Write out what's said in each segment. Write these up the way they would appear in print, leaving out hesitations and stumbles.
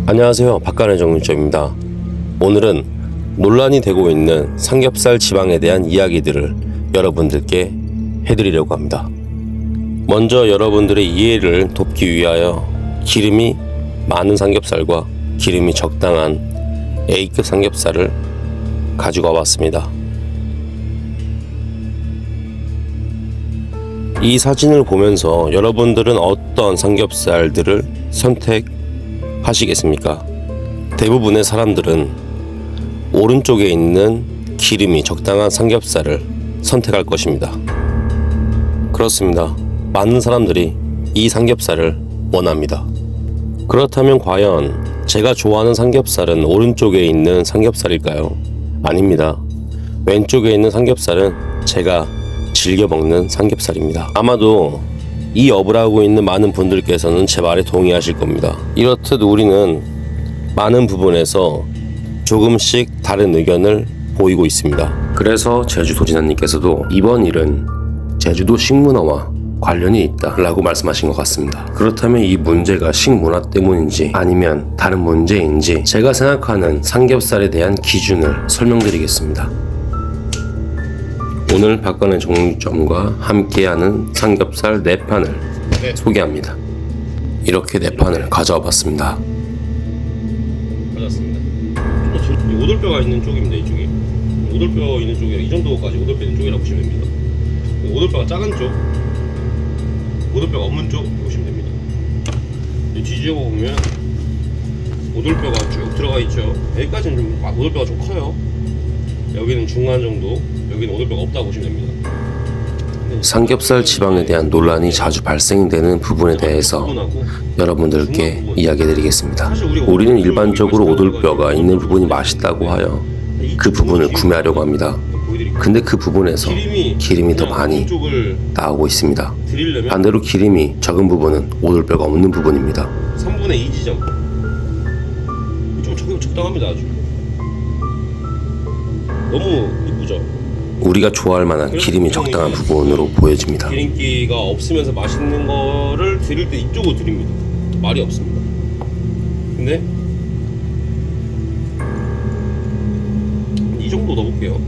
안녕하세요, 박간의 정육점입니다. 오늘은 논란이 되고 있는 삼겹살 지방에 대한 이야기들을 여러분들께 해드리려고 합니다. 먼저 여러분들의 이해를 돕기 위하여 기름이 많은 삼겹살과 기름이 적당한 A급 삼겹살을 가지고 와봤습니다. 이 사진을 보면서 여러분들은 어떤 삼겹살들을 선택하시겠습니까? 대부분의 사람들은 오른쪽에 있는 기름이 적당한 삼겹살을 선택할 것입니다. 그렇습니다. 많은 사람들이 이 삼겹살을 원합니다. 그렇다면 과연 제가 좋아하는 삼겹살은 오른쪽에 있는 삼겹살일까요? 아닙니다. 왼쪽에 있는 삼겹살은 제가 즐겨 먹는 삼겹살입니다. 아마도 이 업을 하고 있는 많은 분들께서는 제 말에 동의하실 겁니다. 이렇듯 우리는 많은 부분에서 조금씩 다른 의견을 보이고 있습니다. 그래서 제주도지사님께서도 이번 일은 제주도 식문화와 관련이 있다라고 말씀하신 것 같습니다. 그렇다면 이 문제가 식문화 때문인지 아니면 다른 문제인지 제가 생각하는 삼겹살에 대한 기준을 설명드리겠습니다. 오늘 박간의 정육점과 함께하는 삼겹살 4판을 소개합니다. 이렇게 4판을 가져와 봤습니다. 가져왔습니다. 오돌뼈가 있는 쪽입니다. 이쪽이 오돌뼈 있는 쪽이라 이 정도까지 오돌뼈 있는 쪽이라고 보시면 됩니다. 오돌뼈가 작은 쪽, 오돌뼈가 없는 쪽 보시면 됩니다. 뒤집어 보면 오돌뼈가 쭉 들어가 있죠. 여기까지는 좀 오돌뼈가 좀 커요. 여기는 중간 정도, 여기는 오돌뼈가 없다고 보시면 됩니다. 삼겹살 지방에 대한 논란이 자주 발생되는 부분에 대해서 여러분들께 이야기해드리겠습니다. 우리는 일반적으로 오돌뼈가 있는 부분이 맛있다고 하여 그 부분을 구매하려고 합니다. 근데 그 부분에서 기름이 더 많이 나오고 있습니다. 반대로 기름이 적은 부분은 오돌뼈가 없는 부분입니다. 3분의 2 지점. 좀 적당합니다. 아주 너무 이쁘죠? 우리가 좋아할 만한 기름이 적당한 부분으로 보여집니다. 기름기가 없으면서 맛있는 거를 드릴 때 이쪽으로 드립니다. 말이 없습니다. 근데 이 정도 넣어볼게요.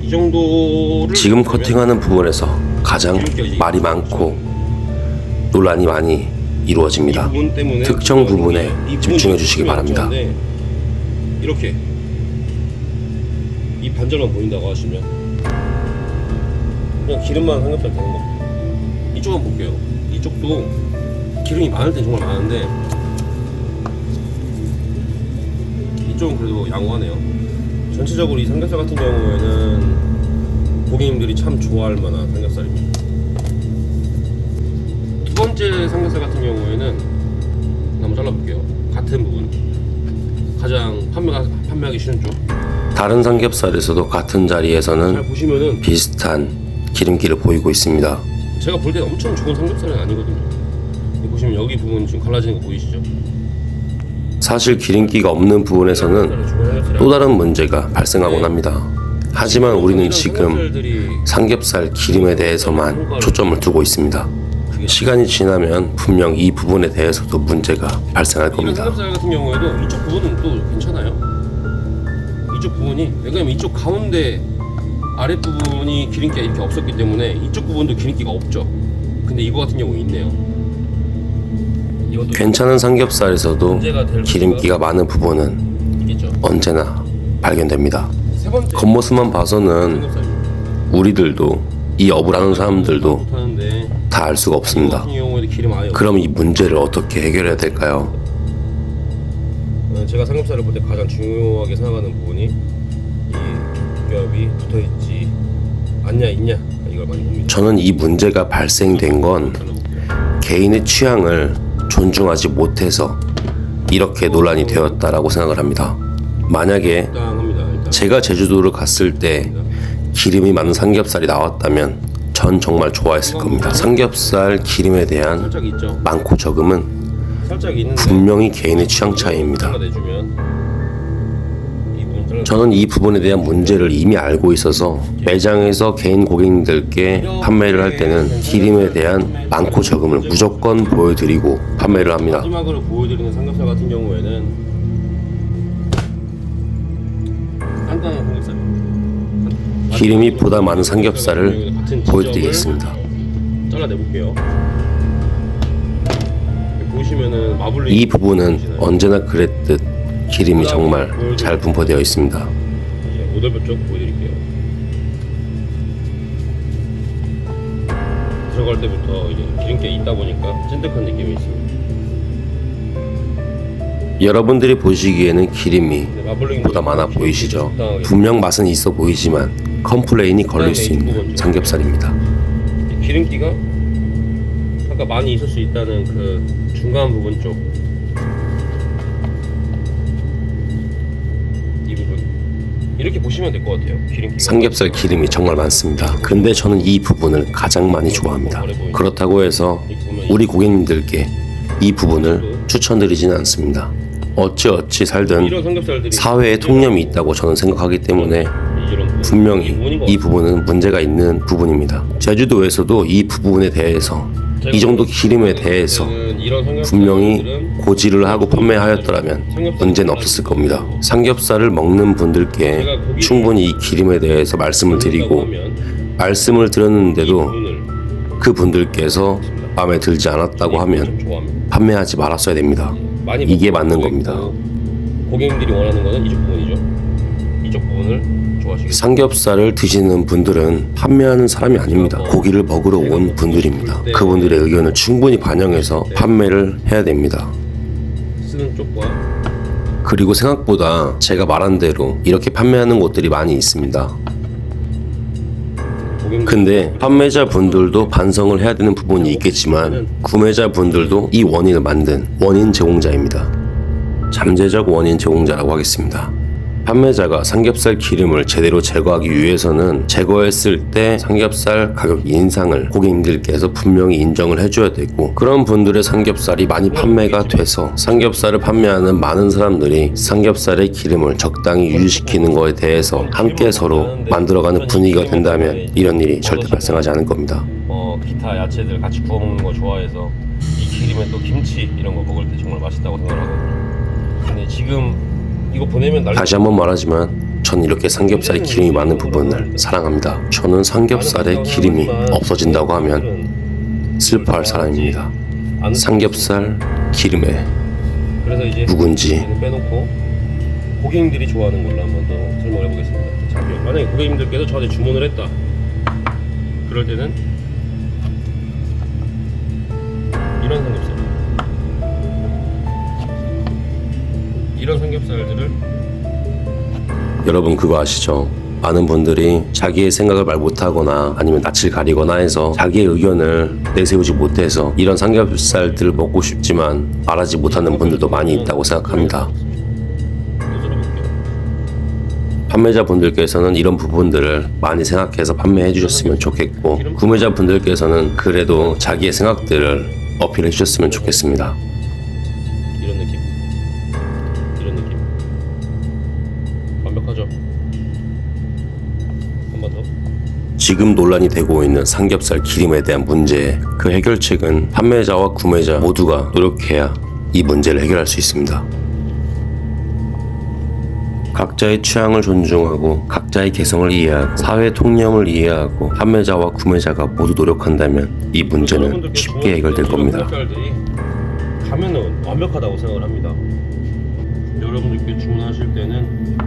이 정도를 지금 커팅하는 부분에서 가장 말이 많고 논란이 많이 이루어집니다. 특정 부분에 집중해 주시기 바랍니다. 이렇게 이 반절만 보인다고 하시면 그냥 기름만 삼겹살 되는 겁니다. 이쪽은 볼게요. 이쪽도 기름이 많을 땐 정말 많은데 이쪽은 그래도 양호하네요. 전체적으로 이 삼겹살 같은 경우에는 고객님들이 참 좋아할 만한 삼겹살입니다. 두 번째 삼겹살 같은 경우에는 한번 잘라볼게요. 같은 부분 가장 판매하기 쉬운 쪽. 다른 삼겹살에서도 같은 잘 자리에서는 보시면은 비슷한 기름기를 보이고 있습니다. 제가 볼 때 엄청 좋은 삼겹살은 아니거든요. 여기 보시면 여기 부분 지금 갈라지는 거 보이시죠? 사실 기름기가 없는 부분에서는 또 다른 문제가 발생하곤 합니다. 하지만 우리는 지금 삼겹살 기름에 대해서만 초점을 두고 있습니다. 시간이 지나면 분명 이 부분에 대해서도 문제가 발생할 겁니다. 삼겹살 같은 경우에도 이쪽 부분은 또 괜찮아요. 이쪽 부분이 왜냐면 이쪽 가운데 아랫부분이 기름기가 이렇게 없었기 때문에 이쪽 부분도 기름기가 없죠. 근데 이거 같은 경우 있네요. 괜찮은 삼겹살에서도 기름기가 많은 부분은 있겠죠? 언제나 발견됩니다. 세 번째 겉모습만 봐서는 우리들도 이 업을 하는 사람들도 못하는데 다 알 수가 없습니다. 같은 경우에도 기름 아예 그럼 이 문제를 어떻게 해결해야 될까요? 제가 삼겹살을 볼 때 가장 중요하게 생각하는 부분이 이 겹이 붙어있지 않냐 있냐 이걸 많이 봅니다. 저는 이 문제가 발생된 건 개인의 취향을 존중하지 못해서 이렇게 논란이 되었다라고 생각을 합니다. 만약에 적당합니다. 일단 제가 제주도를 갔을 때 기름이 많은 삼겹살이 나왔다면 전 정말 좋아했을 겁니다. 삼겹살 기름에 대한 살짝 있죠? 많고 적음은 살짝 있는데 분명히 개인의 취향 차이입니다. 잘라내주면 이 부분 저는 이 부분에 대한 문제를 이미 알고 있어서 매장에서 개인 고객님들께 판매를 할 때는 기름에 대한 많고 적음을 무조건 보여드리고 판매를 합니다. 마지막으로 보여드리는 삼겹살 같은 경우에는 간단한 삼겹살입니다. 기름이 보다 많은 삼겹살을 보여드리겠습니다. 잘라내볼게요. 보시면은 마블링 이 부분은 언제나 그랬듯 기름이 정말 잘 분포되어 있습니다. 이제 오돌뼈 쪽 보여드릴게요. 들어갈 때부터 이제 기름기 있다 보니까 찐득한 느낌이 있습니다. 여러분들이 보시기에는 기름이 근데 마블링 보다 많아 보이시죠? 분명 맛은 있어 보이지만 컴플레인이 걸릴 수 있는 삼겹살입니다. 기름기가 아까 많이 있을 수 있다는 그 중간 부분 쪽 이 부분 이렇게 보시면 될 것 같아요. 기름기가 삼겹살 기름이 정말 많습니다. 근데 저는 이 부분을 가장 많이 좋아합니다. 그렇다고 해서 우리 고객님들께 이 부분을 추천드리지는 않습니다. 어찌 살든 이런 삼겹살들이 사회에 통념이 있다고 저는 생각하기 때문에 이런 부분, 분명히 부분인 것 이 부분은 문제가 있는 부분입니다. 제주도에서도 이 부분에 대해서 이 정도 기름에 대해서 분명히 고지를 하고 판매하였더라면 문제는 없었을 겁니다. 삼겹살을 먹는 분들께 충분히 이 기름에 대해서 말씀을 드리고 말씀을 드렸는데도 그 분들께서 마음에 들지 않았다고 하면 판매하지 말았어야 됩니다. 이게 맞는 겁니다. 고객님들이 원하는 거는 이쪽 부분이죠. 이쪽 부분을 좋아하시겠죠. 삼겹살을 드시는 분들은 판매하는 사람이 아닙니다. 고기를 먹으러 온 분들입니다. 그분들의 의견을 충분히 반영해서 판매를 해야 됩니다. 쓰는 쪽과 그리고 생각보다 제가 말한 대로 이렇게 판매하는 곳들이 많이 있습니다. 근데 판매자 분들도 반성을 해야 되는 부분이 있겠지만 구매자 분들도 이 원인을 만든 원인 제공자입니다. 잠재적 원인 제공자라고 하겠습니다. 판매자가 삼겹살 기름을 제대로 제거하기 위해서는 제거했을 때 삼겹살 가격 인상을 고객님들께서 분명히 인정을 해줘야 되고, 그런 분들의 삼겹살이 많이 판매가 돼서 삼겹살을 판매하는 많은 사람들이 삼겹살의 기름을 적당히 유지시키는 것에 대해서 함께 서로 만들어가는 분위기가 된다면 이런 일이 절대 발생하지 않을 겁니다. 기타 야채들 같이 구워 먹는 거 좋아해서 이 기름에 또 김치 이런 거 먹을 때 정말 맛있다고 생각하거든요. 근데 지금 이거 보내면 다시 한번 말하지만 저는 이렇게 삼겹살에 기름이 많은 부분을 사랑합니다. 저는 삼겹살에 기름이 없어진다고 하면 슬퍼할 사람입니다. 삼겹살 기름에 그래서 이제 묵은지 빼놓고 고객님들이 좋아하는 걸로 한 번 더 설명을 해보겠습니다. 자, 만약에 고객님들께서 저한테 주문을 했다. 그럴 때는 이런 삼겹살, 이런 삼겹살들을 여러분 그거 아시죠? 많은 분들이 자기의 생각을 말 못하거나 아니면 낯을 가리거나 해서 자기의 의견을 내세우지 못해서 이런 삼겹살들을 먹고 싶지만 말하지 못하는 분들도 많이 있다고 생각합니다. 판매자분들께서는 이런 부분들을 많이 생각해서 판매해 주셨으면 좋겠고, 구매자분들께서는 그래도 자기의 생각들을 어필해 주셨으면 좋겠습니다. 이런 느낌, 이런 느낌 완벽하죠? 한 번 더. 지금 논란이 되고 있는 삼겹살 기름에 대한 문제, 그 해결책은 판매자와 구매자 모두가 노력해야 이 문제를 해결할 수 있습니다. 각자의 취향을 존중하고 각자의 개성을 이해하고 사회 통념을 이해하고 판매자와 구매자가 모두 노력한다면 이 문제는 쉽게 해결될 겁니다. 삼겹살들이 가면은 완벽하다고 생각을 합니다. 여러분들께 주문하실 때는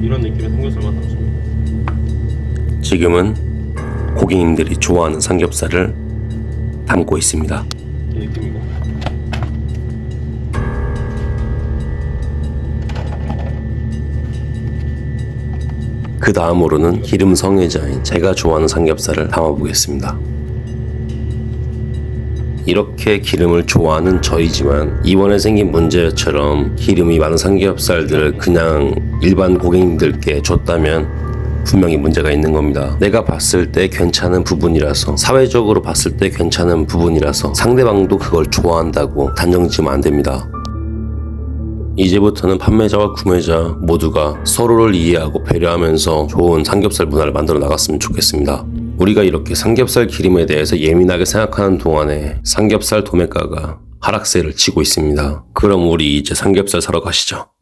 이런 느낌의 삼겹살만 담습니다. 지금은 고객님들이 좋아하는 삼겹살을 담고 있습니다. 이 느낌이고, 그 다음으로는 기름 성애자인 제가 좋아하는 삼겹살을 담아보겠습니다. 이렇게 기름을 좋아하는 저이지만 이번에 생긴 문제처럼 기름이 많은 삼겹살들을 그냥 일반 고객님들께 줬다면 분명히 문제가 있는 겁니다. 내가 봤을 때 괜찮은 부분이라서, 사회적으로 봤을 때 괜찮은 부분이라서 상대방도 그걸 좋아한다고 단정 지으면 안 됩니다. 이제부터는 판매자와 구매자 모두가 서로를 이해하고 배려하면서 좋은 삼겹살 문화를 만들어 나갔으면 좋겠습니다. 우리가 이렇게 삼겹살 기름에 대해서 예민하게 생각하는 동안에 삼겹살 도매가가 하락세를 치고 있습니다. 그럼 우리 이제 삼겹살 사러 가시죠.